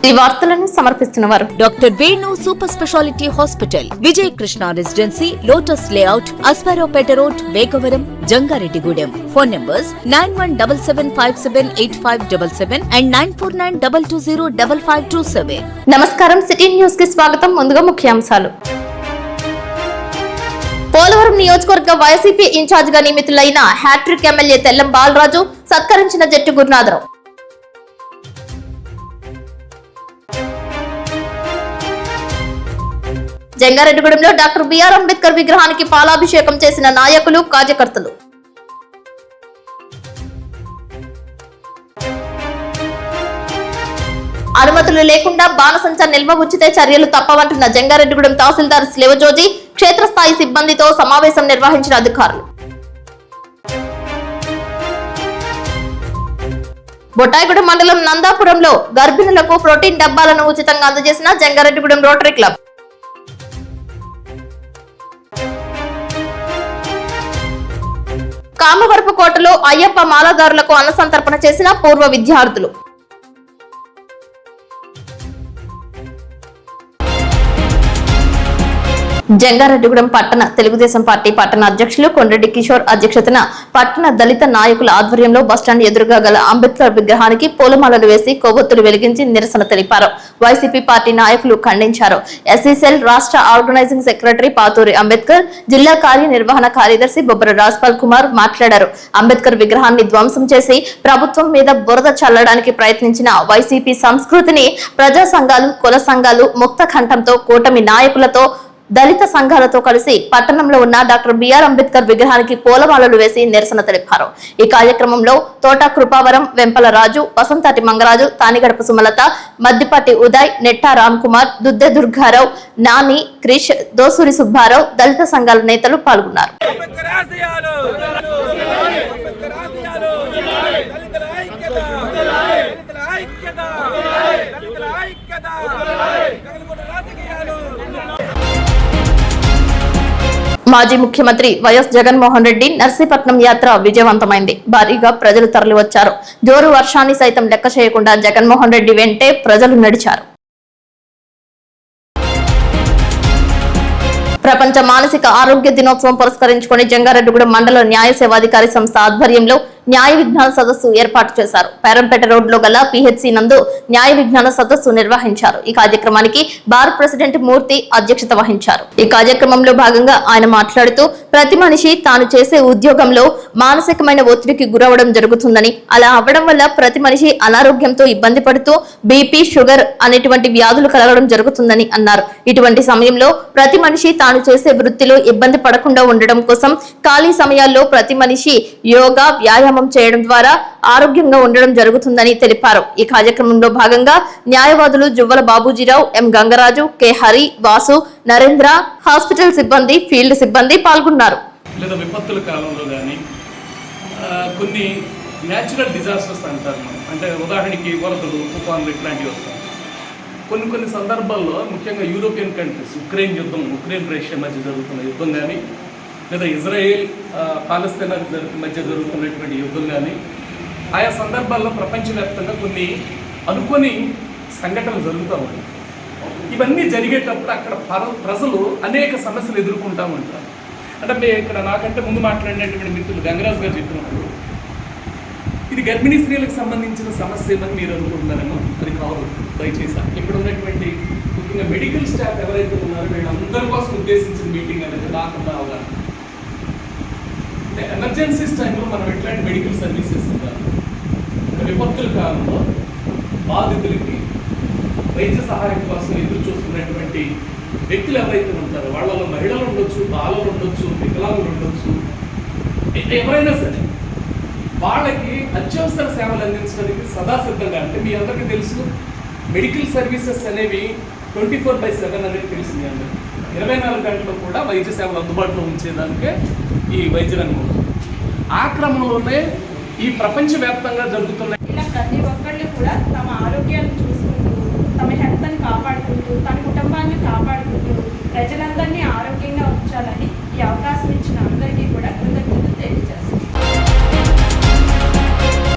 ఈ వార్తలను సమర్పిస్తున్నవారు doctor Venu super speciality hospital, Vijaya Krishna residency, lotus layout, Aswaraopeta road, Vegavaram, Jangareddygudem. Phone numbers 9177578577 and 9492205527. నమస్కారం, సిటీ న్యూస్ కి స్వాగతం. ముందుగా ముఖ్యాంశాలు. పోలవరం నియోజకవర్గ వైసీపీ ఇన్ఛార్జ్ గా నియమితులైన హ్యాట్రిక్ ఎమ్మెల్యే తెల్లం బాలరాజు సత్కరించిన జట్టు గురునాథరావు. జంగారెడ్డిగూడెంలో డాక్టర్ బిఆర్ అంబేద్కర్ విగ్రహానికి పాలాభిషేకం చేసిన నాయకులు, కార్యకర్తలు. అనుమతులు లేకుండా బాణసంచా నిల్వ ఉంచితే చర్యలు తప్పవంటున్న జంగారెడ్డిగూడెం తహసీల్దార్ శివజోజి క్షేత్రస్థాయి సిబ్బందితో సమావేశం నిర్వహించిన అధికారులు. బొట్టాయిగూడెం మండలం నందాపురంలో గర్భిణులకు ప్రోటీన్ డబ్బాలను ఉచితంగా అందజేసిన జంగారెడ్డిగూడెం రోటరీ క్లబ్. కామవరపుకోటలో అయ్యప్ప మాలదారులకు అన్నసంతర్పణ చేసిన పూర్వ విద్యార్థులు. జంగారెడ్డిగూడెం పట్టణ తెలుగుదేశం పార్టీ పట్టణ అధ్యక్షులు కొండ్రెడ్డి కిషోర్ అధ్యక్షతన పట్టణ దళిత నాయకుల ఆధ్వర్యంలో బస్టాండ్ ఎదురుగా గల అంబేద్కర్ విగ్రహానికి పూలమాలలు వేసి కొవ్వొత్తులు వెలిగించి నిరసన తెలిపారు. వైసీపీ పార్టీ నాయకులు ఖండించారు. ఎస్సీసెల్ రాష్ట్ర ఆర్గనైజింగ్ సెక్రటరీ పాతూరి అంబేద్కర్, జిల్లా కార్యనిర్వహణ కార్యదర్శి బొబ్బర రాజ్పాల్ కుమార్ మాట్లాడారు. అంబేద్కర్ విగ్రహాన్ని ధ్వంసం చేసి ప్రభుత్వం మీద బురద చల్లడానికి ప్రయత్నించిన వైసీపీ సంస్కృతిని ప్రజా సంఘాలు, కుల సంఘాలు ముక్త కంఠంతో కూటమి నాయకులతో దళిత సంఘాలతో కలిసి పట్టణంలో ఉన్న డాక్టర్ బిఆర్ అంబేద్కర్ విగ్రహానికి పూలమాలలు వేసి నిరసన తెలిపారు. ఈ కార్యక్రమంలో తోట కృపావరం, వెంపల రాజు, వసంతాటి మంగరాజు, తానిగడప సుమలత, మద్దిపాటి ఉదయ్, నెట్టా రామ్ కుమార్, దుద్దె దుర్గారావు, నాని, క్రిష్, దోసూరి సుబ్బారావు, దళిత సంఘాల నేతలు పాల్గొన్నారు. మాజీ ముఖ్యమంత్రి వైఎస్ జగన్మోహన్ రెడ్డి నర్సీపట్నం యాత్ర విజయవంతమైంది. భారీగా ప్రజలు తరలివచ్చారు. జోరు వర్షాన్ని సైతం లెక్క చేయకుండా జగన్మోహన్ రెడ్డి వెంటే ప్రజలు నడిచారు. ప్రపంచ మానసిక ఆరోగ్య దినోత్సవం పురస్కరించుకుని జంగారెడ్డిగూడెం మండల న్యాయ సేవాధికారి సంస్థ ఆధ్వర్యంలో న్యాయ విజ్ఞాన సదస్సు ఏర్పాటు చేశారు. పేరంపేట రోడ్ లో గల పిహెచ్సి నందు న్యాయ విజ్ఞాన సదస్సు నిర్వహించారు. ఈ కార్యక్రమానికి బార్ ప్రెసిడెంట్ మూర్తి అధ్యక్షత వహించారు. ఈ కార్యక్రమంలో భాగంగా ఆయన మాట్లాడుతూ ప్రతి మనిషి తాను చేసే ఉద్యోగంలో మానసికమైన ఒత్తిడికి గురవడం జరుగుతుందని, అలా అవ్వడం వల్ల ప్రతి మనిషి అనారోగ్యంతో ఇబ్బంది పడుతూ బీపీ, షుగర్ అనేటువంటి వ్యాధులు కలగడం జరుగుతుందని అన్నారు. ఇటువంటి సమయంలో ప్రతి మనిషి తాను చేసే వృత్తిలో ఇబ్బంది పడకుండా ఉండడం కోసం ఖాళీ సమయాల్లో ప్రతి మనిషి యోగా, వ్యాయామం చేయడం ద్వారా ఆరోగ్యంగా ఉండడం జరుగుతుందని తెలిపారు. ఈ కార్యక్రమంలో భాగంగా న్యాయవాదులు జువ్వల బాబూజీరావు, ఎం గంగరాజు, కె హరి, వాసు, నరేంద్ర, హాస్పిటల్ సిబ్బంది, ఫీల్డ్ సిబ్బంది పాల్గొన్నారు. లేదా విపత్తుల కాలంలో కానీ కొన్ని న్యాచురల్ డిజాస్టర్స్ అంటారు. అంటే ఉదాహరణకి వరదలు, తుఫాన్లు ఇట్లాంటివి వస్తాయి. కొన్ని సందర్భాల్లో ముఖ్యంగా యూరోపియన్ కంట్రీస్, ఉక్రెయిన్ రష్యా మధ్య జరుగుతున్న యుద్ధం కానీ, లేదా ఇజ్రాయెల్ పాలస్తీనా మధ్య జరుగుతున్నటువంటి యుద్ధం కానీ, ఆయా సందర్భాల్లో ప్రపంచవ్యాప్తంగా కొన్ని అనుకోని సంఘటనలు జరుగుతూ ఉంటాయి. ఇవన్నీ జరిగేటప్పుడు అక్కడ ప్రజలు అనేక సమస్యలు ఎదుర్కొంటూ ఉంటారు. అంటే ఇక్కడ నాకంటే ముందు మాట్లాడినటువంటి మిత్రులు గంగరాజు గారు చెప్పినప్పుడు ఇది గర్భిణీ స్త్రీలకు సంబంధించిన సమస్య ఏమని మీరు అనుకుంటున్నారేమో అది కాదు. దయచేసి ఇక్కడ ఉన్నటువంటి ముఖ్యంగా మెడికల్ స్టాఫ్ ఎవరైతే ఉన్నారో వీళ్ళందరి కోసం ఉద్దేశించిన మీటింగ్ అనేది రాకుండా అవగాహన. అంటే ఎమర్జెన్సీస్ టైంలో మనం ఎట్లాంటి మెడికల్ సర్వీసెస్ ఇవ్వాలి, విపత్తుల కాలంలో బాధితులకి వైద్య సహాయం కోసం ఎదురు చూస్తున్నటువంటి వ్యక్తులు ఎవరైతే ఉంటారో వాళ్ళలో మహిళలు ఉండొచ్చు, బాలలు ఉండొచ్చు, వికలాంగులు ఉండొచ్చు, ఎవరైనా సరే వాళ్ళకి అత్యవసర సేవలు అందించడానికి సదాసిద్ధంగా. అంటే మీ అందరికీ తెలుసు మెడికల్ సర్వీసెస్ అనేవి 24/7 అనేది తెలుసు మీ అందరికీ. 24 గంటలు కూడా వైద్య సేవలు అందుబాటులో ఉంచేదానికే ఈ వైద్య రంగం. ఆ క్రమంలోనే ఈ ప్రపంచవ్యాప్తంగా జరుగుతున్న ఇలా ప్రతి ఒక్కళ్ళు కూడా తమ ఆరోగ్యాన్ని చూసుకుంటూ, తమ హెల్త్ని కాపాడుకుంటూ, తన కుటుంబాన్ని కాపాడుకుంటూ ప్రజలందరినీ ఆరోగ్యంగా ఉంచాలని ఈ అవకాశం ఇచ్చిన అందరికీ కూడా కృతజ్ఞతలు తెలియజేస్తాను.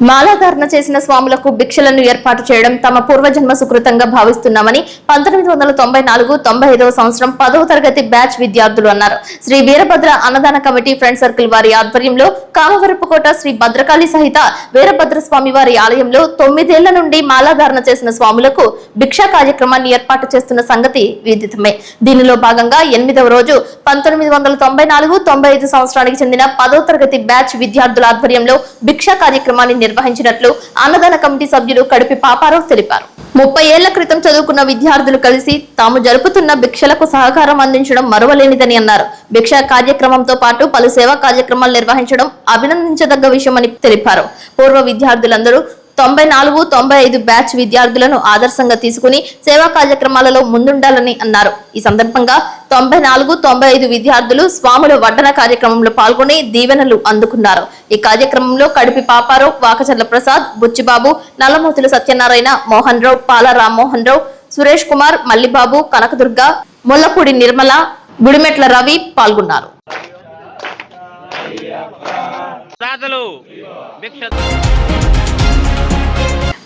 మాలాధారణ చేసిన స్వాములకు భిక్షలను ఏర్పాటు చేయడం తమ పూర్వజన్మ సుకృతంగా భావిస్తున్నామని 1994-95 సంవత్సరం 10వ తరగతి బ్యాచ్ విద్యార్థులు అన్నారు. శ్రీ వీరభద్ర అన్నదాన కమిటీ ఫ్రెండ్ సర్కిల్ వారి ఆధ్వర్యంలో కామవరపుకోట శ్రీ భద్రకాళి సహిత వీరభద్ర స్వామి వారి ఆలయంలో 9 ఏళ్ల నుండి మాలాధారణ చేసిన స్వాములకు భిక్షా కార్యక్రమాన్ని ఏర్పాటు చేస్తున్న సంగతి విదితమే. దీనిలో భాగంగా 8వ రోజు 1994-95 సంవత్సరానికి చెందిన 10వ తరగతి బ్యాచ్ విద్యార్థుల ఆధ్వర్యంలో భిక్షా కార్యక్రమాన్ని నిర్వహించినట్లు అన్నదాన కమిటీ సభ్యులు కడిపి పాపారావు తెలిపారు. 30 ఏళ్ల క్రితం చదువుకున్న విద్యార్థులు కలిసి తాము జరుపుతున్న భిక్షలకు సహకారం అందించడం మరువలేనిదని అన్నారు. భిక్షా కార్యక్రమంతో పాటు పలు సేవా కార్యక్రమాలు నిర్వహించడం అభినందించదగ్గ విషయమని తెలిపారు. పూర్వ విద్యార్థులందరూ 94-95 బ్యాచ్ విద్యార్థులను ఆదర్శంగా తీసుకుని సేవా కార్యక్రమాలలో ముందుండాలని అన్నారు. ఈ సందర్భంగా 94-95 విద్యార్థులు స్వాముల వడ్డన కార్యక్రమంలో పాల్గొని దీవెనలు అందుకున్నారు. ఈ కార్యక్రమంలో కడిపి పాపారావు, వాకచర్ల ప్రసాద్, బుచ్చిబాబు, నల్లమూతుల సత్యనారాయణ, మోహన్ రావు, పాల రామ్మోహన్ రావు, సురేష్ కుమార్, మల్లిబాబు, కనకదుర్గ, ముల్లపూడి నిర్మల, గుడిమెట్ల రవి పాల్గొన్నారు.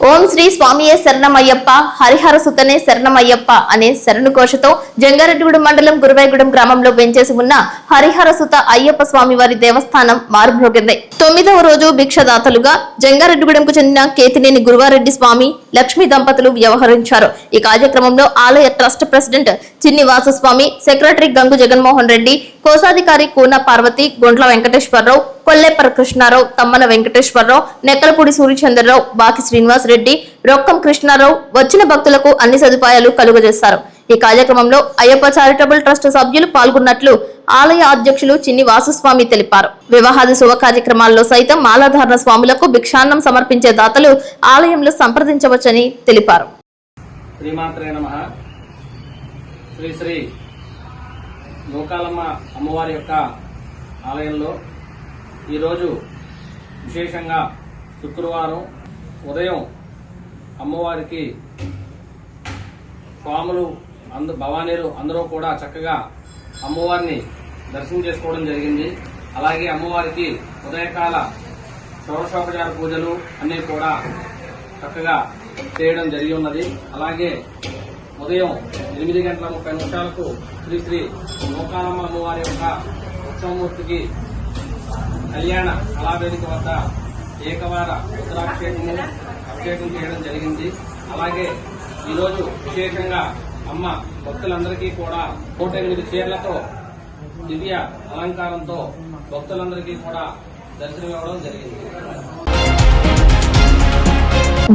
ఓం శ్రీ స్వామియే శరణమయ్యప్ప, హరిహర సుతనే శరణమయ్యప్ప అనే శరణు ఘోషతో జంగారెడ్డిగూడెం మండలం గురువాయిగూడెం గ్రామంలో వెంచేసి ఉన్న హరిహర సుత అయ్యప్ప స్వామి వారి దేవస్థానం మారుమ్రోగింది. 9వ రోజు భిక్షదాతలుగా జంగారెడ్డిగూడెంకు చెందిన కేతినేని గురువారెడ్డి స్వామి, లక్ష్మీ దంపతులు వ్యవహరించారు. ఈ కార్యక్రమంలో ఆలయ ట్రస్ట్ ప్రెసిడెంట్ చిన్ని వాసస్వామి, సెక్రటరీ గంగు జగన్మోహన్ రెడ్డి, కోశాధికారి కూన పార్వతి, గుండ్ల వెంకటేశ్వరరావు, కొల్లేపర కృష్ణారావు, తమ్మన వెంకటేశ్వరరావు, నెక్కలపూడి సూర్యచంద్రరావు, బాకి శ్రీనివాస్ రెడ్డి, రొక్కం కృష్ణారావు వచ్చిన భక్తులకు అన్ని సదుపాయాలు కలుగజేశారు. ఈ కార్యక్రమంలో అయ్యప్ప చారిటబుల్ ట్రస్ట్ సభ్యులు పాల్గొన్నట్లు ఆలయ అధ్యక్షులు చిన్ని వాసుస్వామి తెలిపారు. వివాహాది శుభ కార్యక్రమాల్లో సైతం మాలాధారణ స్వాములకు భిక్షాన్నం సమర్పించే దాతలు ఆలయంలో సంప్రదించవచ్చని తెలిపారు. శ్రీ శ్రీ లోకాలమ్మ అమ్మవారి యొక్క ఆలయంలో ఈరోజు విశేషంగా శుక్రవారం ఉదయం అమ్మవారికి స్వాములు భవానీలు అందరూ కూడా చక్కగా అమ్మవారిని దర్శనం చేసుకోవడం జరిగింది. అలాగే అమ్మవారికి ఉదయకాల షోడశోపచార పూజలు అన్నీ కూడా చక్కగా చేయడం జరిగి ఉన్నది. అలాగే ఉదయం 8:30 శ్రీ శ్రీ లోకాలమ్మ అమ్మవారి యొక్క ఉత్సవమూర్తికి కళ్యాణ కళావేదిక వద్ద ఏకవార అభిషేకం చేయడం జరిగింది. అలాగే ఈరోజు విశేషంగా అమ్మ భక్తులందరికీ కూడా 108 చీరలతో దివ్య అలంకారంతో భక్తులందరికీ కూడా దర్శనం ఇవ్వడం జరిగింది.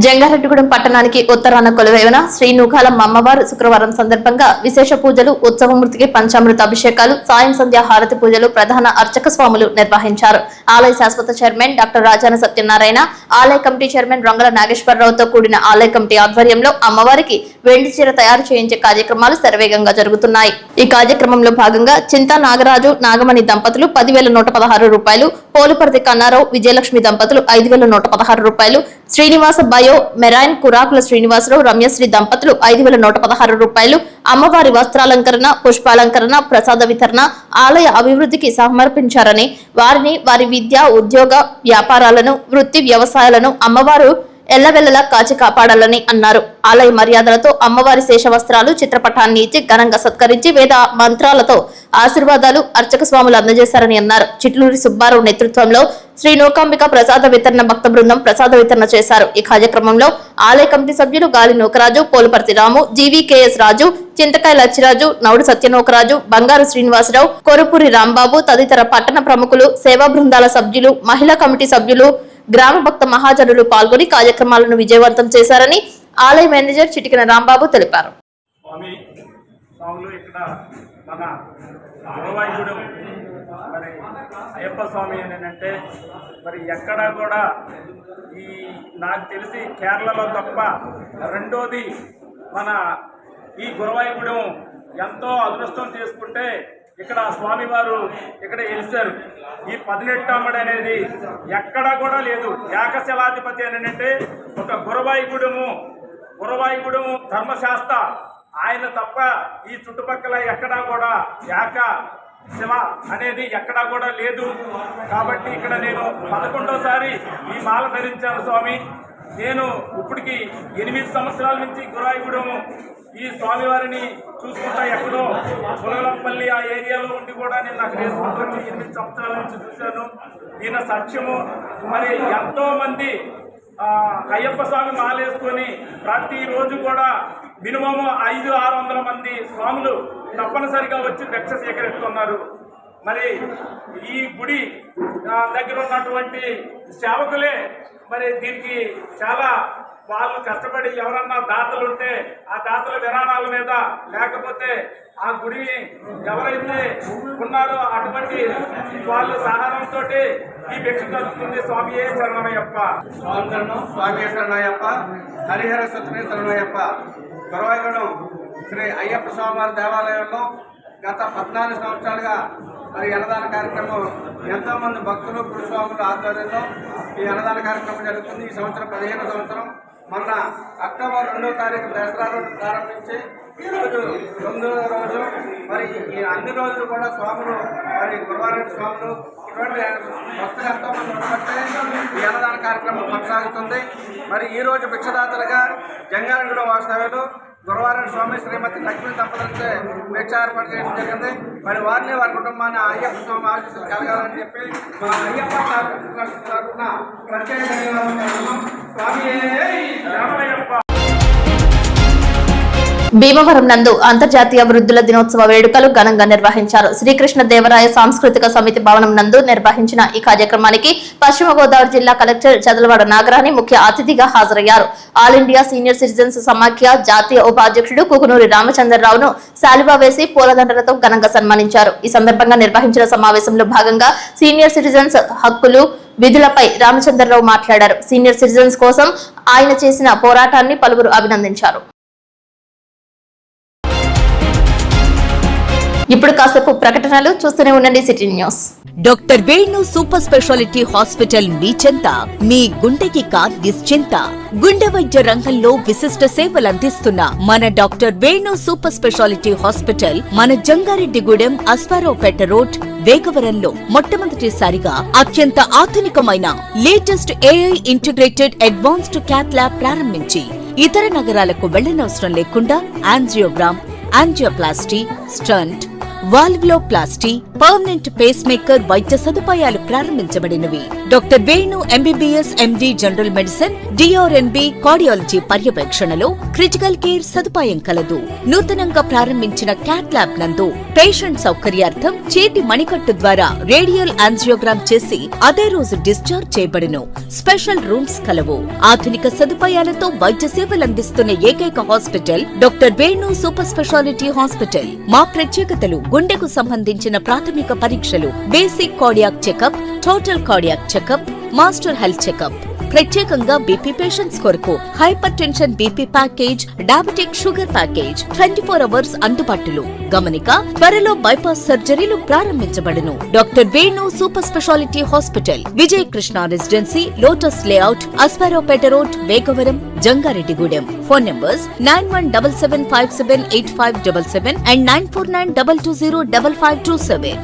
జంగారెడ్డిగూడెం పట్టణానికి ఉత్తరాన కొలువైన శ్రీ నూకాలమ్మ అమ్మవారు శుక్రవారం సందర్భంగా విశేష పూజలు, ఉత్సవమూర్తికి పంచామృత అభిషేకాలు, సాయం సంధ్యా హారతి పూజలు ప్రధాన అర్చక స్వాములు నిర్వహించారు. ఆలయ శాశ్వత చైర్మన్ డాక్టర్ రాజాన సత్యనారాయణ, ఆలయ కమిటీ చైర్మన్ రొంగల నాగేశ్వరరావుతో కూడిన ఆలయ కమిటీ ఆధ్వర్యంలో అమ్మవారికి వెండి చీర తయారు చేయించే కార్యక్రమాలు శరవేగంగా జరుగుతున్నాయి. ఈ కార్యక్రమంలో భాగంగా చింతా నాగరాజు, నాగమణి దంపతులు 10,116 రూపాయలు, పోలుపర్తి కన్నారావు, విజయలక్ష్మి దంపతులు 5,116 రూపాయలు, శ్రీనివాస బయో మెరైన్ కురాకుల శ్రీనివాసరావు, రమ్యశ్రీ దంపతులు 5,116 రూపాయలు అమ్మవారి వస్త్రాలంకరణ, పుష్పాలంకరణ, ప్రసాద వితరణ ఆలయ అభివృద్ధికి సమర్పించారని, వారిని వారి విద్య, ఉద్యోగ, వ్యాపారాలను, వృత్తి వ్యవసాయాలను అమ్మవారు ఎల్లవెల్లలా కాచి కాపాడాలని అన్నారు. ఆలయ మర్యాదలతో అమ్మవారి శేషవస్త్రాలు, చిత్రపటాన్ని ఇచ్చి ఘనంగా సత్కరించి వేద మంత్రాలతో ఆశీర్వాదాలు అర్చక స్వాములు అందజేశారని అన్నారు. చిట్లూరి సుబ్బారావు నేతృత్వంలో శ్రీ నూకాంబిక ప్రసాద వితరణ భక్త బృందం ప్రసాద వితరణ చేశారు. ఈ కార్యక్రమంలో ఆలయ కమిటీ సభ్యులు గాలి నూకరాజు, పోలుపర్తి రాము, జీవీకేఎస్ రాజు, చింతకాయ లచ్చిరాజు, నౌడు సత్యనూకరాజు, బంగారు శ్రీనివాసరావు, కొరుపూరి రాంబాబు తదితర పట్టణ ప్రముఖులు, సేవా బృందాల సభ్యులు, మహిళా కమిటీ సభ్యులు, గ్రామ భక్త మహాజనులు పాల్గొని కార్యక్రమాలను విజయవంతం చేశారని ఆలయ మేనేజర్ చిటికిన రాంబాబు తెలిపారు. మరి అయ్యప్ప స్వామి ఏంటంటే మరి ఎక్కడా కూడా నాకు తెలిసి కేరళలో తప్ప రెండోది మన ఈ గురువాయిగూడెం ఎంతో అదృష్టం చేసుకుంటే ఇక్కడ స్వామివారు ఇక్కడ వెలిశారు. ఈ 18 అనేది ఎక్కడా కూడా లేదు. ఏకశిలాధిపతి అని అంటే ఒక గురువాయిగూడెము ధర్మశాస్త్ర ఆయన తప్ప ఈ చుట్టుపక్కల ఎక్కడా కూడా శివ అనేది ఎక్కడా కూడా లేదు. కాబట్టి ఇక్కడ నేను 11వ ఈ మాల ధరించాను స్వామి. నేను ఇప్పటికి 8 సంవత్సరాల నుంచి గురాయిగూడెం ఈ స్వామివారిని చూసుకుంటా ఎక్కడో పులగలంపల్లి ఆ ఏరియాలో ఉండి కూడా నేను నాకు వేసుకుంటాను. 8 సంవత్సరాల నుంచి చూశాను. ఈయన సత్యము. మరి ఎంతో మంది అయ్యప్ప స్వామి మాలేసుకొని ప్రతిరోజు కూడా మినిమం 500-600 మంది స్వాములు తప్పనిసరిగా వచ్చి భిక్ష సేకరిస్తున్నారు. మరి ఈ గుడి దగ్గర ఉన్నటువంటి సేవకులే మరి దీనికి చాలా వాళ్ళు కష్టపడి ఎవరన్నా దాతలు ఉంటే ఆ దాతల విరాళాల మీద లేకపోతే ఆ గుడిని ఎవరైతే ఉన్నారో అటువంటి వాళ్ళు సహాయంతో ఈ భిక్ష జరుగుతుంది. స్వామియే శరణమయ్యప్ప. స్వామియే శరణమయ్యప్ప. హరిహర సుత్రే శరణమయ్యప్ప. గురవాయిగూడెం శ్రీ అయ్యప్ప స్వామివారి దేవాలయంలో గత 14 సంవత్సరాలుగా మరి అన్నదాన కార్యక్రమం ఎంతోమంది భక్తులు గురుస్వాముల ఆధ్వర్యంలో ఈ అన్నదాన కార్యక్రమం జరుగుతుంది. ఈ సంవత్సరం 15వ సంవత్సరం. మొన్న అక్టోబర్ 2వ తారీఖు దసరా రోజు ప్రారంభించి ఈరోజు 9వ రోజు. మరి ఈ అన్ని రోజులు కూడా స్వాములు మరి గురువారెడ్డి స్వాములు ఇటువంటి భక్తులు ఎంతోమంది ఉండబట్టే ఈ అన్నదాన కార్యక్రమం కొనసాగుతుంది. మరి ఈరోజు భిక్షదాతలుగా జంగారెడ్డిగూడెం వాస్తవ్యులు గురువారెడ్డి స్వామి శ్రీమతి లక్ష్మీ దంపతులతో భిక్ష ఏర్పాటు చేయడం జరిగింది. మరి వారిని వారి కుటుంబాన్ని అయ్యప్ప స్వామి ఆశీస్సులు కలగాలని చెప్పి మా అయ్యప్ప తరఫున ప్రత్యేక ధన్యవాదాలు. స్వామి రామయ్యప్ప. భీమవరం నందు అంతర్జాతీయ వృద్ధుల దినోత్సవ వేడుకలు ఘనంగా నిర్వహించారు. శ్రీకృష్ణ దేవరాయ సాంస్కృతిక సమితి భవనం నందు నిర్వహించిన ఈ కార్యక్రమానికి పశ్చిమ గోదావరి జిల్లా కలెక్టర్ చదలవాడ నాగరాణి ముఖ్య అతిథిగా హాజరయ్యారు. ఆల్ ఇండియా సీనియర్ సిటిజన్స్ సమాఖ్య జాతీయ ఉపాధ్యక్షుడు కుకునూరి రామచంద్రరావును శాలువా వేసి పూలదండలతో ఘనంగా సన్మానించారు. ఈ సందర్భంగా నిర్వహించిన సమావేశంలో భాగంగా సీనియర్ సిటిజన్స్ హక్కులు విధులపై రామచంద్రరావు మాట్లాడారు. సీనియర్ సిటిజన్స్ కోసం ఆయన చేసిన పోరాటాన్ని పలువురు అభినందించారు. ఇప్పుడు కాసేపు ప్రకటనలు చూస్తూనే ఉండండి city news. Doctor Venu super speciality hospital మీ చెంత. మీ గుండెకి నిశ్చింత. గుండె వైద్య రంగంలో విశిష్ట సేవలు అందిస్తున్న మన doctor Venu super speciality hospital మన జంగారెడ్డిగూడెం అస్పారావుపేట రోడ్ వేగవరంలో మొట్టమొదటిసారిగా అత్యంత ఆధునికమైన latest AI integrated advanced cath lab ప్రారంభించి ఇతర నగరాలకు వెళ్లనవసరం లేకుండా angiogram, angioplasty, stent, valvuloplasty, permanent pacemaker వైద్య సదుపాయాలు ప్రారంభించబడినవి. Doctor Venu MBBS MD general medicine, DrNB cardiology పర్యవేక్షణలో క్రిటికల్ కేర్ సదుపాయం కలదు. నూతనంగా ప్రారంభించిన క్యాత్ ల్యాబ్ నందు పేషెంట్ సౌకర్యార్థం చేతి మణికట్టు ద్వారా రేడియల్ యాంజియోగ్రామ్ చేసి అదే రోజు డిశ్చార్జ్ చేయబడును. స్పెషల్ రూమ్స్ కలవు. ఆధునిక సదుపాయాలతో వైద్య సేవలు అందిస్తున్న ఏకైక hospital doctor Venu super speciality hospital. మా ప్రత్యేకతలు: గుండెకు సంబంధించిన ప్రాథమిక పరీక్షలు, basic cardiac checkup, total cardiac checkup, master health checkup. ప్రత్యేకంగా బీపీ పేషెంట్స్ కొరకు hypertension BP package, diabetic sugar package 24 hours అందుబాటులో. గమనిక: త్వరలో బైపాస్ సర్జరీలు ప్రారంభించబడును. Doctor Venu super speciality hospital, Vijaya Krishna residency, lotus layout, Aswaraopeta road, Vegavaram, Jangareddygudem. Phone numbers 9177578577 and 9492205527.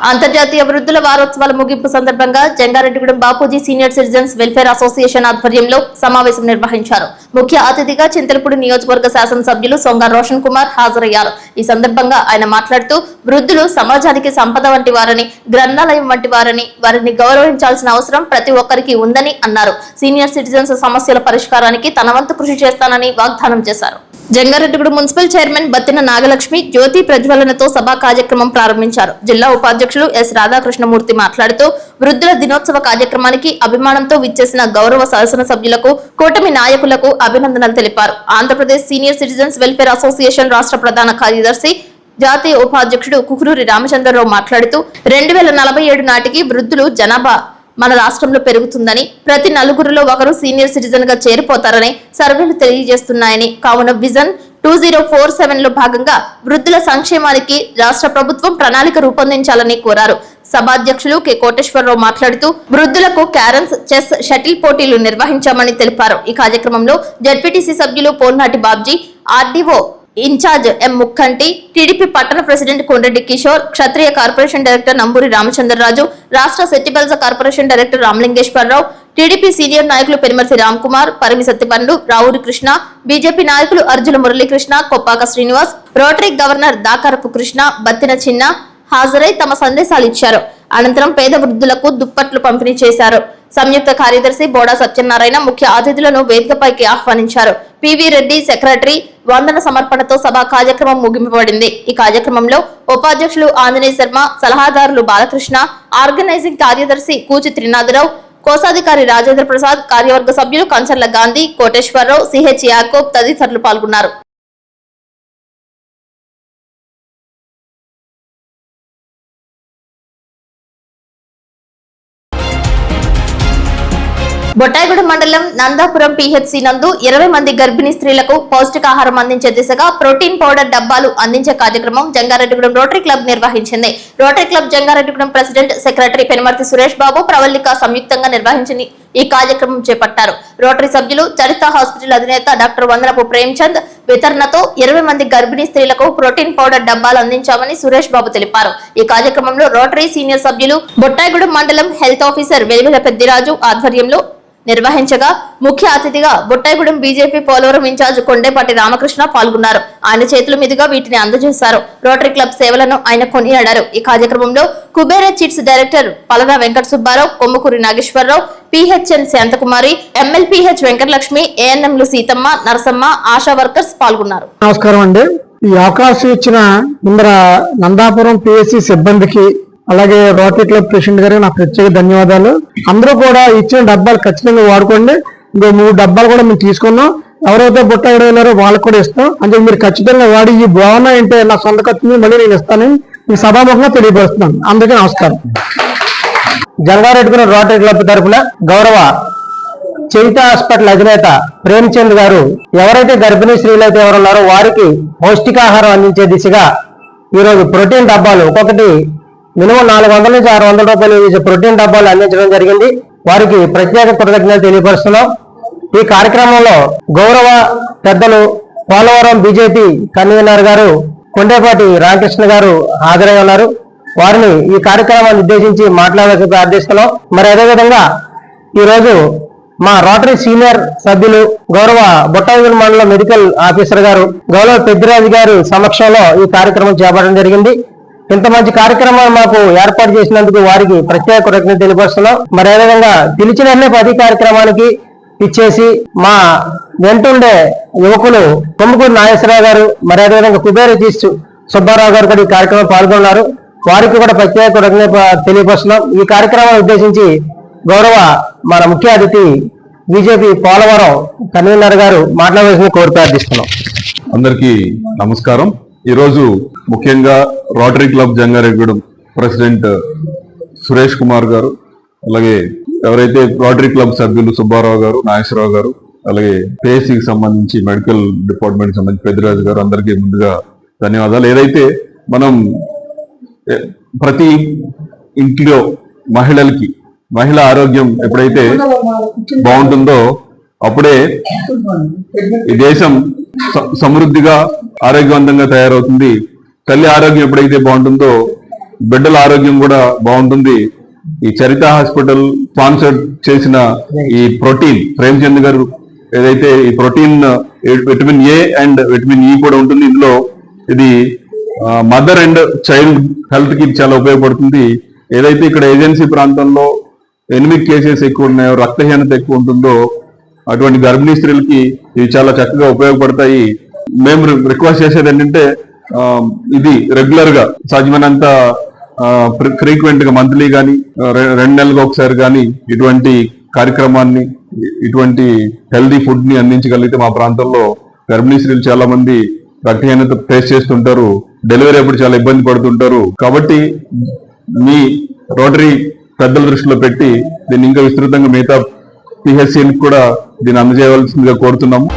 అంతర్జాతీయ వృద్ధుల వారోత్సవాల ముగింపు సందర్భంగా Jangareddygudem Bapuji senior citizens welfare association ఆధ్వర్యంలో సమావేశం నిర్వహించారు. ముఖ్య అతిథిగా చింతలపూడి నియోజకవర్గ శాసనసభ్యులు సొంగ రోషన్ కుమార్ హాజరయ్యారు. ఈ సందర్భంగా ఆయన మాట్లాడుతూ వృద్ధులు సమాజానికి సంపద వంటి వారని, గ్రంథాలయం వంటి వారని, వారిని గౌరవించాల్సిన అవసరం ప్రతి ఒక్కరికి ఉందని అన్నారు. సీనియర్ సిటిజన్స్ సమస్యల పరిష్కారానికి తన వంతు కృషి చేస్తానని వాగ్దానం చేశారు. జంగారెడ్డిగూడెం మున్సిపల్ చైర్మన్ బత్తిన నాగలక్ష్మి జ్యోతి ప్రజ్వలనతో సభా కార్యక్రమం ప్రారంభించారు. జిల్లా ఉపాధ్యక్షులు ఎస్ రాధాకృష్ణమూర్తి మాట్లాడుతూ వృద్ధుల దినోత్సవ కార్యక్రమానికి అభిమానంతో విచ్చేసిన గౌరవ శాసనసభ్యులకు, కూటమి నాయకులకు అభినందనలు తెలిపారు. Andhra Pradesh senior citizens welfare association రాష్ట్ర ప్రధాన కార్యదర్శి, జాతీయ ఉపాధ్యక్షుడు కుకునూరి రామచంద్రరావు మాట్లాడుతూ 2047 నాటికి వృద్ధులు జనాభా మన రాష్ట్రంలో పెరుగుతుందని, ప్రతి నలుగురిలో ఒకరు సీనియర్ సిటిజన్ గా చేరిపోతారని సర్వేలు తెలియజేస్తున్నాయని, కావున విజన్ 2047 లో భాగంగా వృద్ధుల సంక్షేమానికి రాష్ట్ర ప్రభుత్వం ప్రణాళిక రూపొందించాలని కోరారు. సభాధ్యక్షులు కె కోటేశ్వరరావు మాట్లాడుతూ వృద్ధులకు క్యారమ్స్, చెస్, షటిల్ పోటీలు నిర్వహించామని తెలిపారు. ఈ కార్యక్రమంలో జెడ్పీటీసీ సభ్యులు Ponnati Babji, RDO incharge M Mukkanti, TDP పట్టణ president Kondreddy Kishore, Kshatriya corporation director Namburi Ramachandraraju, రాష్ట్ర Settibalija corporation director Ramalingeswararao, TDP senior నాయకులు పెనుమర్తి రామ్ కుమార్, పరిమి సత్యపండు, రావురి కృష్ణ, బీజేపీ నాయకులు అర్జున మురళీకృష్ణ, కొప్పాక శ్రీనివాస్, రోటరీ గవర్నర్ దాకారపు కృష్ణ, బత్తిన చిన్న హాజరై తమ సందేశాలు ఇచ్చారు. అనంతరం పేద వృద్ధులకు దుప్పట్లు పంపిణీ చేశారు. సంయుక్త కార్యదర్శి బోడా సత్యనారాయణ ముఖ్య అతిథులను వేదికపైకి ఆహ్వానించారు. పివి రెడ్డి సెక్రటరీ వందన సమర్పణతో సభా కార్యక్రమం ముగింపబడింది. ఈ కార్యక్రమంలో ఉపాధ్యక్షులు ఆంజనేయ శర్మ, సలహాదారులు బాలకృష్ణ, ఆర్గనైజింగ్ కార్యదర్శి కూచి త్రినాథరావు, కోశాధికారి రాజేంద్ర ప్రసాద్, కార్యవర్గ సభ్యులు కంచర్ల గాంధీ, కోటేశ్వరరావు, సిహెచ్ యాకోబ్ తదితరులు పాల్గొన్నారు. బొట్టాయిగూడెం మండలం నందాపురం పిహెచ్సి నందు 20 మంది గర్భిణీ స్త్రీలకు పౌష్టికాహారం అందించే దిశగా ప్రోటీన్ పౌడర్ డబ్బాలు అందించే కార్యక్రమం జంగారెడ్డిగూడెం రోటరీ క్లబ్ నిర్వహించింది. Rotary club Jangareddygudem president, secretary Penumarthi Suresh Babu, Pravallika సంయుక్తంగా నిర్వహించిన ఈ కార్యక్రమం చేపట్టారు. రోటరీ సభ్యులు, చరిత హాస్పిటల్ అధినేత డాక్టర్ వందనపు ప్రేమ్చంద్ వితరణతో 20 మంది గర్భిణీ స్త్రీలకు ప్రోటీన్ పౌడర్ డబ్బాలు అందించామని సురేష్ బాబు తెలిపారు. ఈ కార్యక్రమంలో రోటరీ సీనియర్ సభ్యులు, బొట్టాయిగూడెం మండలం హెల్త్ ఆఫీసర్ వెలివెల పెద్దిరాజు ఆధ్వర్యంలో నిర్వహించగా ముఖ్య అతిథిగా బొట్టాయిగూడెం బీజేపీ పోలవరం ఇన్ఛార్జ్ కొండేపాటి రామకృష్ణ పాల్గొన్నారు. ఆయన చేతుల మీదుగా వీటిని అందజేశారు. రోటరీ క్లబ్ సేవలను ఆయన కొనియాడారు. ఈ కార్యక్రమంలో Kubera chits director Palana Venkata Subbarao, Kommukuri Nageswararao, PHN Santhakumari, MLPH Venkatalakshmi, ఏఎన్ఎంలు సీతమ్మ, నరసమ్మ, ఆశా వర్కర్స్ పాల్గొన్నారు. నమస్కారం అండి. ఈ అవకాశం ఇచ్చిన ముందర నందాపురం పిఎస్సి సిబ్బందికి, అలాగే రోటరీ క్లబ్ ప్రెసిడెంట్ గారికి నా ప్రత్యేక ధన్యవాదాలు. అందరూ కూడా ఇచ్చిన డబ్బాలు ఖచ్చితంగా వాడుకోండి. ఇంకో 3 డబ్బాలు కూడా మేము తీసుకున్నాం. ఎవరైతే బుట్ట ఉన్నారో వాళ్ళకు కూడా ఇస్తాం. అంటే మీరు ఖచ్చితంగా వాడి ఈ బాగున్నాయంటే నా సొంత ఖర్చు మళ్ళీ నేను ఇస్తానని ఈ సభాముఖంగా తెలియపరుస్తున్నాను. అందరికీ నమస్కారం. జంగారెడ్డిగూడెం రోటరీ క్లబ్ తరఫున గౌరవ చరిత హాస్పిటల్ అధినేత ప్రేమ్చంద్ గారు ఎవరైతే గర్భిణీ స్త్రీలు అయితే ఎవరున్నారో వారికి పౌష్టికాహారం అందించే దిశగా ఈరోజు ప్రోటీన్ డబ్బాలు ఒక్కొక్కటి మినిమం 400 నుంచి 600 రూపాయలు ప్రోటీన్ డబ్బాలు అందించడం జరిగింది. వారికి ప్రత్యేక కృతజ్ఞతలు తెలియపరుస్తున్నాం. ఈ కార్యక్రమంలో గౌరవ పెద్దలు పోలవరం బీజేపీ కన్వీనర్ గారు కొండేపాటి రామకృష్ణ గారు హాజరై ఉన్నారు. వారిని ఈ కార్యక్రమాన్ని ఉద్దేశించి మాట్లాడాలని ప్రార్థిస్తున్నాం. మరి అదేవిధంగా ఈరోజు మా రోటరీ సీనియర్ సభ్యులు గౌరవ బొట్టాయిగూడెం మండలం మెడికల్ ఆఫీసర్ గారు గౌరవ పెద్దిరాజు గారి సమక్షంలో ఈ కార్యక్రమం చేపట్టడం జరిగింది. ఇంత మంచి కార్యక్రమాలు మాకు ఏర్పాటు చేసినందుకు వారికి ప్రత్యేక కృతజ్ఞతలు తెలియపరుస్తున్నాం. మరి అదేవిధంగా పిలిచిన 10 కార్యక్రమానికి ఇచ్చేసి మా వెంటుండే యువకులు కొమ్ముకూరి నాగేశ్వరరావు గారు, మరి అదేవిధంగా కుబేర చిట్స్ సుబ్బారావు గారు కూడా ఈ కార్యక్రమం పాల్గొన్నారు. వారికి కూడా ప్రత్యేక కృతజ్ఞత తెలియపరుస్తున్నాం. ఈ కార్యక్రమాన్ని ఉద్దేశించి గౌరవ మన ముఖ్య అతిథి బీజేపీ పోలవరం కన్వీనర్ గారు మాట్లాడవలసింది కోరి ప్రార్థిస్తున్నాం. అందరికీ నమస్కారం. ఈరోజు ముఖ్యంగా rotary club Jangareddygudem president Suresh Kumar గారు, అలాగే ఎవరైతే రోటరీ క్లబ్ సభ్యులు సుబ్బారావు గారు, నాగేశ్వరరావు గారు, అలాగే పిఎస్సికి సంబంధించి మెడికల్ డిపార్ట్మెంట్ సంబంధించి పెద్దిరాజు గారు, అందరికీ ముందుగా ధన్యవాదాలు. ఏదైతే మనం ప్రతి ఇంట్లో మహిళ ఆరోగ్యం ఎప్పుడైతే బాగుంటుందో అప్పుడే ఈ దేశం సమృద్ధిగా ఆరోగ్యవంతంగా తయారవుతుంది. తల్లి ఆరోగ్యం ఎప్పుడైతే బాగుంటుందో బిడ్డల ఆరోగ్యం కూడా బాగుంటుంది. ఈ చరిత హాస్పిటల్ స్పాన్సర్ చేసిన ఈ ప్రోటీన్, ప్రేమ్చంద్ గారు ఏదైతే ఈ protein vitamin A and vitamin E కూడా ఉంటుంది ఇందులో. ఇది మదర్ అండ్ చైల్డ్ హెల్త్ కి చాలా ఉపయోగపడుతుంది. ఏదైతే ఇక్కడ ఏజెన్సీ ప్రాంతంలో ఎనిమిక్ కేసెస్ ఎక్కువ ఉన్నాయో, రక్తహీనత ఎక్కువ ఉంటుందో అటువంటి గర్భిణీ స్త్రీలకి ఇవి చాలా చక్కగా ఉపయోగపడతాయి. మేము రిక్వెస్ట్ చేసేది ఏంటంటే ఇది రెగ్యులర్ గా సాధ్యమైనంత ఫ్రీక్వెంట్ గా మంత్లీ కానీ 2 నెలలకు ఒకసారి కానీ ఇటువంటి కార్యక్రమాన్ని, ఇటువంటి హెల్దీ ఫుడ్ ని అందించగలిగితే మా ప్రాంతంలో గర్భిణీ స్త్రీలు చాలా మంది రక్తహీనత ఫేస్ చేస్తుంటారు, డెలివరీ అప్పుడు చాలా ఇబ్బంది పడుతుంటారు. కాబట్టి మీ రోటరీ పెద్దల దృష్టిలో పెట్టి దీన్ని ఇంకా విస్తృతంగా మిగతా పిహెచ్సిని కూడా దీన్ని అందజేయవలసిందిగా కోరుతున్నాము.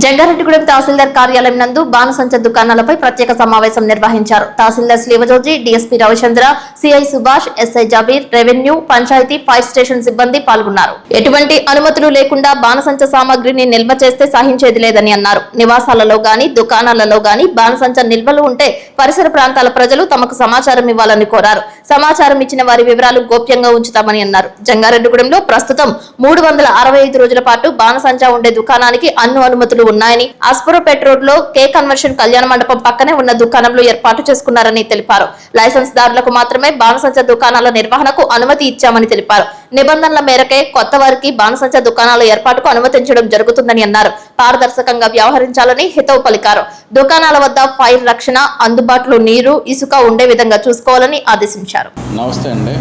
జంగారెడ్డిగూడెం తహసీల్దార్ కార్యాలయం నందు బాణసంచ దుకాణాలపై ప్రత్యేక సమావేశం నిర్వహించారు. Tahsildar Srivajoji, DSP Ravichandra, CI Subhash, SI Jabir, revenue, panchayat, fire station సిబ్బంది పాల్గొన్నారు. ఎటువంటి అనుమతులు లేకుండా బాణసంచ సామాగ్రిని నిల్వ చేస్తే సహించేది లేదని అన్నారు. నివాసాలలో గాని దుకాణాలలో గాని బాణసంచ నిల్వలు ఉంటే పరిసర ప్రాంతాల ప్రజలు తమకు సమాచారం ఇవ్వాలని కోరారు. సమాచారం ఇచ్చిన వారి వివరాలు గోప్యంగా ఉంచుతామని అన్నారు. జంగారెడ్డిగూడెంలో ప్రస్తుతం 365 రోజుల పాటు బాణసంచ ఉండే దుకాణానికి అనుమతులు ఉన్నాయని, అస్పరోపేట్ రోడ్ లో కే కన్వర్షన్ కళ్యాణ మండపం పక్కనే ఉన్న దుకాణంలో ఏర్పాటు చేసుకున్నారని తెలిపారు. లైసెన్స్ దారులకు మాత్రమే బాణసంచ దుకాణాల నిర్వహణకు అనుమతి ఇచ్చామని తెలిపారు. నిబంధనల మేరకే కొత్త వారికి బాణసంచ దుకాణాల ఏర్పాటుకు అనుమతించడం జరుగుతుందని అన్నారు. పారదర్శకంగా వ్యవహరించాలని హితవు పలికారు. దుకాణాల వద్ద ఫైర్ రక్షణ, అందుబాటులో నీరు, ఇసుక ఉండే విధంగా చూసుకోవాలని ఆదేశించారు. నమస్తే అండి.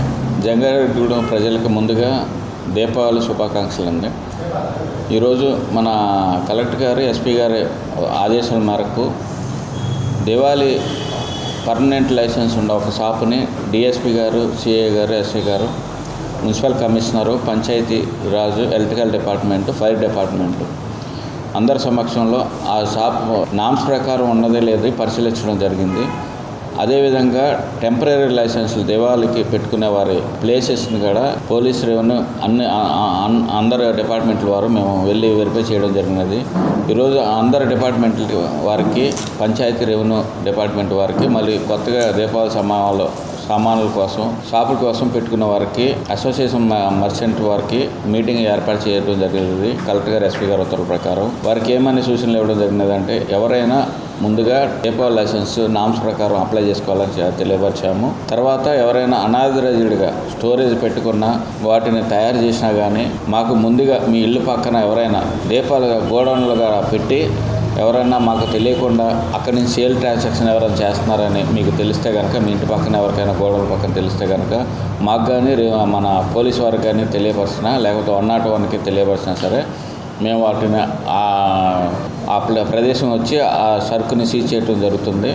జంగారెడ్డిగూడెం ప్రజలకు ముందుగా దీపావళి శుభాకాంక్షలు అండి. ఈరోజు మన కలెక్టర్ గారు, ఎస్పీ గారి ఆదేశాల మేరకు దివాళీ పర్మనెంట్ లైసెన్స్ ఉన్న ఒక షాపుని డిఎస్పీ గారు, సిఐ గారు, ఎస్ఐ గారు, మున్సిపల్ కమిషనరు, పంచాయతీ రాజు, ఎలక్ట్రికల్ డిపార్ట్మెంటు, ఫైర్ డిపార్ట్మెంటు అందరి సమక్షంలో ఆ షాప్ నామ్స్ ప్రకారం ఉన్నదే లేదు పరిశీలించడం జరిగింది. అదేవిధంగా టెంపరీ లైసెన్సులు దివాళీకి పెట్టుకునే వారి ప్లేసెస్ని కూడా పోలీస్, రెవెన్యూ అందరు డిపార్ట్మెంట్ల వారు మేము వెళ్ళి వెరిఫై చేయడం జరిగినది. ఈరోజు అందరు డిపార్ట్మెంట్ల వారికి, పంచాయతీ, రెవెన్యూ డిపార్ట్మెంట్ వారికి, మళ్ళీ కొత్తగా దీపావళి సామాన్ల కోసం, షాపుల కోసం పెట్టుకున్న వారికి, అసోసియేషన్ మర్చెంట్ వారికి మీటింగ్ ఏర్పాటు చేయడం జరిగింది. కలెక్టర్ గారు, ఎస్పీ గారు ఉత్తర్వుల ప్రకారం వారికి ఏమని సూచనలు ఇవ్వడం జరిగినదంటే ఎవరైనా ముందుగా దీపావళి లైసెన్స్ నామ్స్ ప్రకారం అప్లై చేసుకోవాలని తెలియపరిచాము. తర్వాత ఎవరైనా అనాథరైజ్డ్గా స్టోరేజ్ పెట్టుకున్నా, వాటిని తయారు చేసినా కానీ మాకు ముందుగా మీ ఇల్లు పక్కన ఎవరైనా దీపాలుగా గోడౌన్లుగా పెట్టి ఎవరైనా మాకు తెలియకుండా అక్కడి నుంచి సేల్ ట్రాన్సాక్షన్ ఎవరైనా చేస్తున్నారని మీకు తెలిస్తే కనుక, మీ ఇంటి పక్కన ఎవరికైనా గోడల పక్కన తెలిస్తే కనుక మాకు కానీ మన పోలీసు వారికి కానీ తెలియపరిచినా, లేకపోతే 101కి తెలియపరిచినా సరే మేము వాటిని ఆ ప్రదేశం వచ్చి ఆ సరుకుని సీజ్ చేయడం జరుగుతుంది.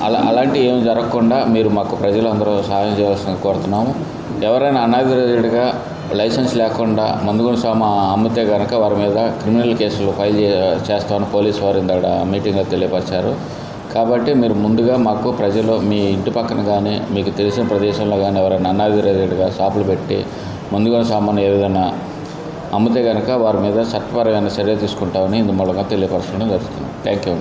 అలాంటి ఏమి జరగకుండా మీరు మాకు ప్రజలందరూ సహాయం చేయాల్సిన కోరుతున్నాము. ఎవరైనా అనాథరైజ్డ్గా లైసెన్స్ లేకుండా మందుగుండు సామా అమ్మితే కనుక వారి మీద క్రిమినల్ కేసులు ఫైల్ చేస్తామని పోలీసు వారు ఇందాక మీటింగ్లో తెలియపరిచారు. కాబట్టి మీరు ముందుగా మాకు ప్రజలు మీ ఇంటి పక్కన కానీ, మీకు తెలిసిన ప్రదేశంలో కానీ ఎవరైనా అనాథరైజ్డ్గా షాపులు పెట్టి మందుగుండు సామాను ఏదైనా అమ్మితే కనుక వారి మీద చట్టపరమైన చర్య తీసుకుంటామని ఇందు మూలంగా తెలియపరచడం జరుగుతుంది. Thank you.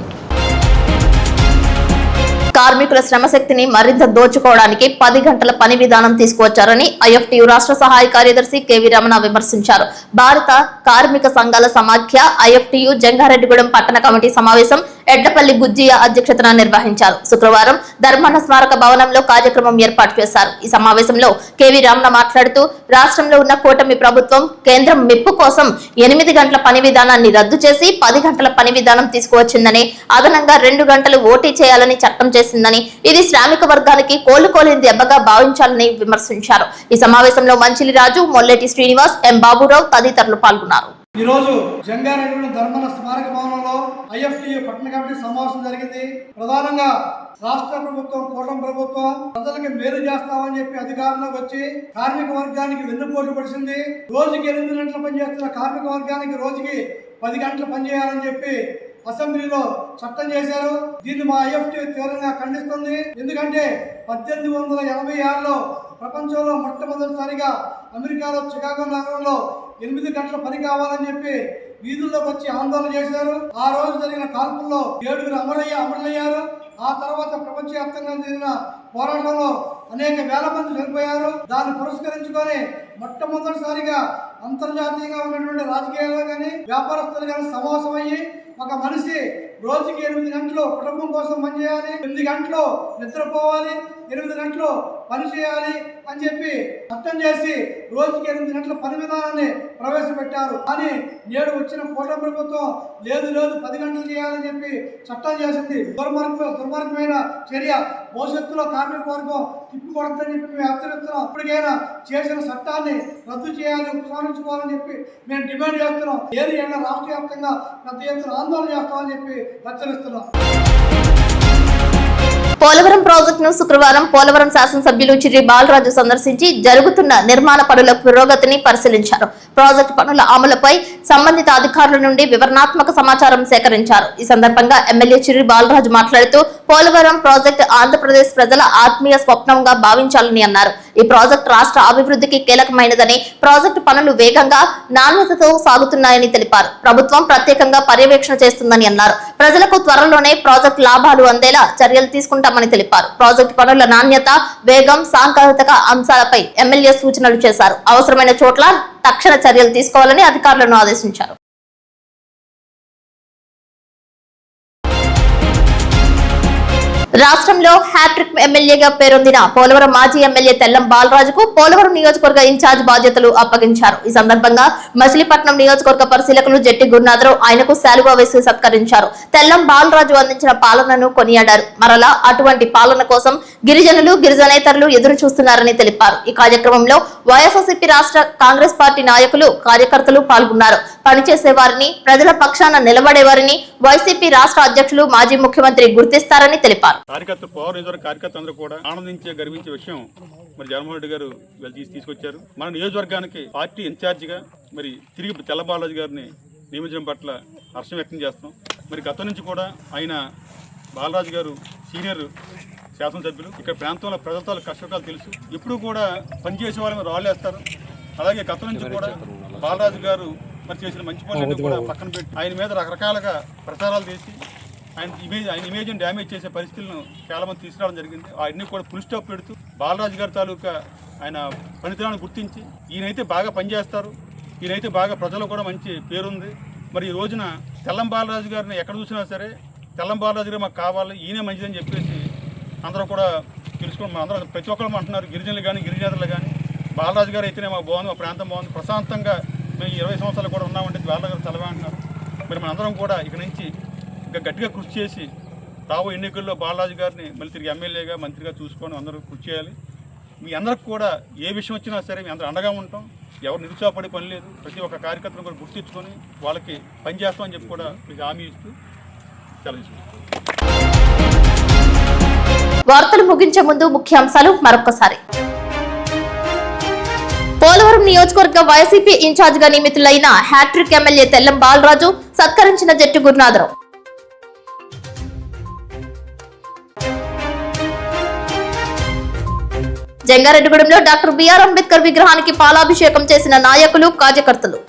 కార్మికుల శ్రమశక్తిని మరింత దోచుకోవడానికి 10 గంటల పని విధానం తీసుకువచ్చారని ఐఎఫ్టియు రాష్ట్ర సహాయ కార్యదర్శి కెవి రమణ విమర్శించారు. భారత కార్మిక సంఘాల సమాఖ్య ఐఎఫ్టియు జంగారెడ్డిగూడెం పట్టణ కమిటీ సమావేశం ఎడ్లపల్లి బుజ్జియ అధ్యక్షతన నిర్వహించారు. శుక్రవారం ధర్మన్న స్మారక భవనంలో కార్యక్రమం ఏర్పాటు చేశారు. ఈ సమావేశంలో కెవి రమణ మాట్లాడుతూ రాష్ట్రంలో ఉన్న కూటమి ప్రభుత్వం కేంద్రం మెప్పు కోసం 8 గంటల పని విధానాన్ని రద్దు చేసి 10 గంటల పని విధానం తీసుకువచ్చిందని, అదనంగా 2 గంటలు ఓటీ చేయాలని చట్టం చేసిందని, ఇది శ్రామిక వర్గానికి కోలుకోలేని దెబ్బగా భావించాలని విమర్శించారు. ఈ సమావేశంలో మంచిలి రాజు, మొల్లెటి శ్రీనివాస్, ఎం బాబురావు తదితరులు పాల్గొన్నారు. ఈరోజు జంగారెడ్డిగూడెం ధర్మన్న స్మారక భవనంలో ఐఎఫ్టియు పట్టణ కమిటీ సమావేశం జరిగింది. ప్రధానంగా రాష్ట్ర ప్రభుత్వం, కూటమి ప్రభుత్వం ప్రజలకి మేలు చేస్తామని చెప్పి అధికారంలోకి వచ్చి కార్మిక వర్గానికి వెన్నుపోటు పడిచింది. రోజుకి 8 గంటలు పనిచేస్తున్న కార్మిక వర్గానికి రోజుకి 10 గంటలు పనిచేయాలని చెప్పి అసెంబ్లీలో చట్టం చేశారు. దీన్ని మా ఐఎఫ్టియు తీవ్రంగా ఖండిస్తుంది. ఎందుకంటే 1886లో ప్రపంచంలో మొట్టమొదటిసారిగా అమెరికాలో చికాగో నగరంలో 8 గంటల పని కావాలని చెప్పి వీధుల్లోకి వచ్చి ఆందోళన చేశారు. ఆ రోజు జరిగిన కాల్పుల్లో 7 అమరులయ్యారు. ఆ తర్వాత ప్రపంచవ్యాప్తంగా జరిగిన పోరాటంలో అనేక వేల మంది చనిపోయారు. దాన్ని పురస్కరించుకొని మొట్టమొదటిసారిగా అంతర్జాతీయంగా ఉన్నటువంటి రాజకీయాల్లో కానీ వ్యాపారస్తులు కానీ సమావేశమయ్యి ఒక మనిషి రోజుకి 8 గంటలు కుటుంబం కోసం పనిచేయాలి, 8 గంటలు నిద్రపోవాలి, 8 గంటలు పని చేయాలి అని చెప్పి చట్టం చేసి రోజుకి 8 గంటల పని విధానాన్ని ప్రవేశపెట్టారు. కానీ నేడు వచ్చిన కూటమి ప్రభుత్వం లేదు 10 గంటలు చేయాలని చెప్పి చట్టం చేసింది. దుర్మార్గమైన చర్య. భవిష్యత్తులో కార్మిక వర్గం తిప్పికొడద్దని చెప్పి మేము హెచ్చరిస్తున్నాం. ఇప్పటికైనా చేసిన చట్టాన్ని రద్దు చేయాలి, ఉపసంహరించుకోవాలని చెప్పి మేము డిమాండ్ చేస్తున్నాం. ఏది ఏళ్ళ రాష్ట్ర వ్యాప్తంగా పెద్ద ఎత్తున ఆందోళన చేస్తామని చెప్పి హెచ్చరిస్తున్నాం. పోలవరం ప్రాజెక్టును శుక్రవారం పోలవరం శాసనసభ్యులు చిర్రి బాలరాజు సందర్శించి జరుగుతున్న నిర్మాణ పనుల పురోగతిని పరిశీలించారు. ప్రాజెక్టు పనుల అమలుపై సంబంధిత అధికారుల నుండి వివరణాత్మక సమాచారం సేకరించారు. ఈ సందర్భంగా ఎమ్మెల్యే చిర్రి బాలరాజు మాట్లాడుతూ పోలవరం ప్రాజెక్టు ఆంధ్రప్రదేశ్ ప్రజల ఆత్మీయ స్వప్నంగా భావించాలని అన్నారు. ఈ ప్రాజెక్టు రాష్ట్ర అభివృద్ధికి కీలకమైనదని, ప్రాజెక్టు పనులు వేగంగా నాణ్యతతో సాగుతున్నాయని తెలిపారు. ప్రభుత్వం ప్రత్యేకంగా పర్యవేక్షణ చేస్తుందని అన్నారు. ప్రజలకు త్వరలోనే ప్రాజెక్టు లాభాలు అందేలా చర్యలు తీసుకుంటామని తెలిపారు. ప్రాజెక్టు పనుల నాణ్యత, వేగం, సాంకేతిక అంశాలపై ఎమ్మెల్యే సూచనలు చేశారు. అవసరమైన చోట్ల తక్షణ చర్యలు తీసుకోవాలని అధికారులను ఆదేశించారు. రాష్ట్రంలో హ్యాట్రిక్ ఎమ్మెల్యేగా పేరొందిన పోలవరం మాజీ ఎమ్మెల్యే తెల్లం బాలరాజుకు పోలవరం నియోజకవర్గ ఇన్ఛార్జ్ బాధ్యతలు అప్పగించారు. ఈ సందర్భంగా మచిలీపట్నం నియోజకవర్గ పరిశీలకులు జట్టి గురునాథరావు ఆయనకు శాలువా వేసి సత్కరించారు. తెల్లం బాలరాజు అందించిన పాలనను కొనియాడారు. మరలా అటువంటి పాలన కోసం గిరిజనులు, గిరిజనేతరులు ఎదురు చూస్తున్నారని తెలిపారు. ఈ కార్యక్రమంలో వైఎస్ఆర్సీపీ రాష్ట్ర కాంగ్రెస్ పార్టీ నాయకులు, కార్యకర్తలు పాల్గొన్నారు. పనిచేసే వారిని, ప్రజల పక్షాన నిలబడేవారిని వైసీపీ రాష్ట్ర అధ్యక్షులు, మాజీ ముఖ్యమంత్రి గుర్తిస్తారని తెలిపారు. కార్యకర్తలందరూ కూడా ఆనందించే, గర్వించే విషయం మరి జగన్మోహన్ రెడ్డి గారు తీసుకొచ్చారు. మన నియోజకవర్గానికి పార్టీ ఇన్ఛార్జిగా మరి తిరిగి తెల్ల బాలరాజు గారిని నియమించడం పట్ల హర్షం వ్యక్తం చేస్తాం. మరి గతం నుంచి కూడా ఆయన బాలరాజు గారు సీనియర్ శాసనసభ్యులు. ఇక్కడ ప్రాంతంలో ప్రజలతో కష్టకాలు తెలుసు. ఇప్పుడు కూడా పనిచేసే వాళ్ళని రాళ్ళేస్తారు. అలాగే గతం నుంచి కూడా బాలరాజు గారు మరి చేసిన మంచి పనులన్నీ కూడా పక్కన పెట్టి ఆయన మీద రకరకాలుగా ప్రచారాలు చేసి ఆయన ఇమేజ్ని డ్యామేజ్ చేసే పరిస్థితులను చాలా మంది తీసుకురావడం జరిగింది. అవన్నీ కూడా ఫుల్ స్టాప్ పెడుతూ బాలరాజు గారి తాలూకా ఆయన పనితనాన్ని గుర్తించి ఈయనైతే బాగా పనిచేస్తారు, ఈయనైతే బాగా ప్రజలు కూడా మంచి పేరుంది. మరి ఈ రోజున తెల్లం బాలరాజు గారిని ఎక్కడ చూసినా సరే తెల్లం బాలరాజు గారు మాకు కావాలి, ఈయనే మంచిదని చెప్పేసి అందరూ కూడా తెలుసుకోండి. అందరూ ప్రతి ఒక్కరు అంటున్నారు, గిరిజనులు కానీ గిరిజనులు కానీ బాలరాజు గారు అయితేనే మాకు బాగుంది, మా ప్రాంతం బాగుంది, ప్రశాంతంగా మేము 20 సంవత్సరాలు కూడా ఉన్నామంటే బాలరాజు గారు చలవే అంటున్నారు. మరి మనందరం కూడా ఇక నుంచి ఇంకా గట్టిగా కృషి చేసి రాబోయే ఎన్నికల్లో బాలరాజు గారిని మళ్ళీ తిరిగి ఎమ్మెల్యేగా, మంత్రిగా చూసుకొని అందరూ కృషి చేయాలి. మీ అందరికి కూడా ఏ విషయం వచ్చినా సరే మీ అందరూ అండగా ఉంటాం. ఎవరు నిరుత్సాహపడే పని లేదు. ప్రతి ఒక్క కార్యకర్తను కూడా గుర్తించుకొని వాళ్ళకి పని చేస్తామని చెప్పి కూడా మీకు హామీ ఇస్తూ సెలవు. వార్తలు ముగించే ముందు ముఖ్యాంశాలు మరొకసారి. పోలవరం నియోజకవర్గ వైసీపీ ఇన్ఛార్జ్ గా నియమితులైన హ్యాట్రిక్ ఎమ్మెల్యే తెల్లం బాలరాజు సత్కరించిన జట్టి గురునాథరావు. జంగారెడ్డిగూడెంలో డాక్టర్ బిఆర్ అంబేద్కర్ విగ్రహానికి పాలాభిషేకం చేసిన నాయకులు, కార్యకర్తలు.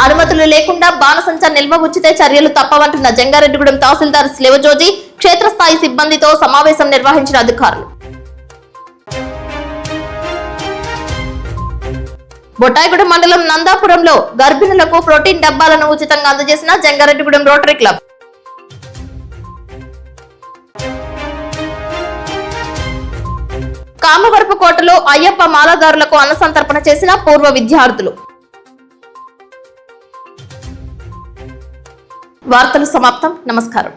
అనుమతులు లేకుండా బాణసంచా నిల్వ ఉంచితే చర్యలు తప్పవంటున్న జంగారెడ్డిగూడెం తహసీల్దార్ శివజోజి క్షేత్రస్థాయి సిబ్బందితో సమావేశం నిర్వహించిన అధికారులు. బొట్టాయిగూడెం మండలం నందాపురంలో గర్భిణులకు ప్రోటీన్ డబ్బాలను ఉచితంగా అందజేసిన జంగారెడ్డిగూడెం రోటరీ క్లబ్. కామవరపుకోటలో అయ్యప్ప మాలాదారులకు అన్నసంతర్పణ చేసిన పూర్వ విద్యార్థులు. వార్తలు సమాప్తం. నమస్కారం.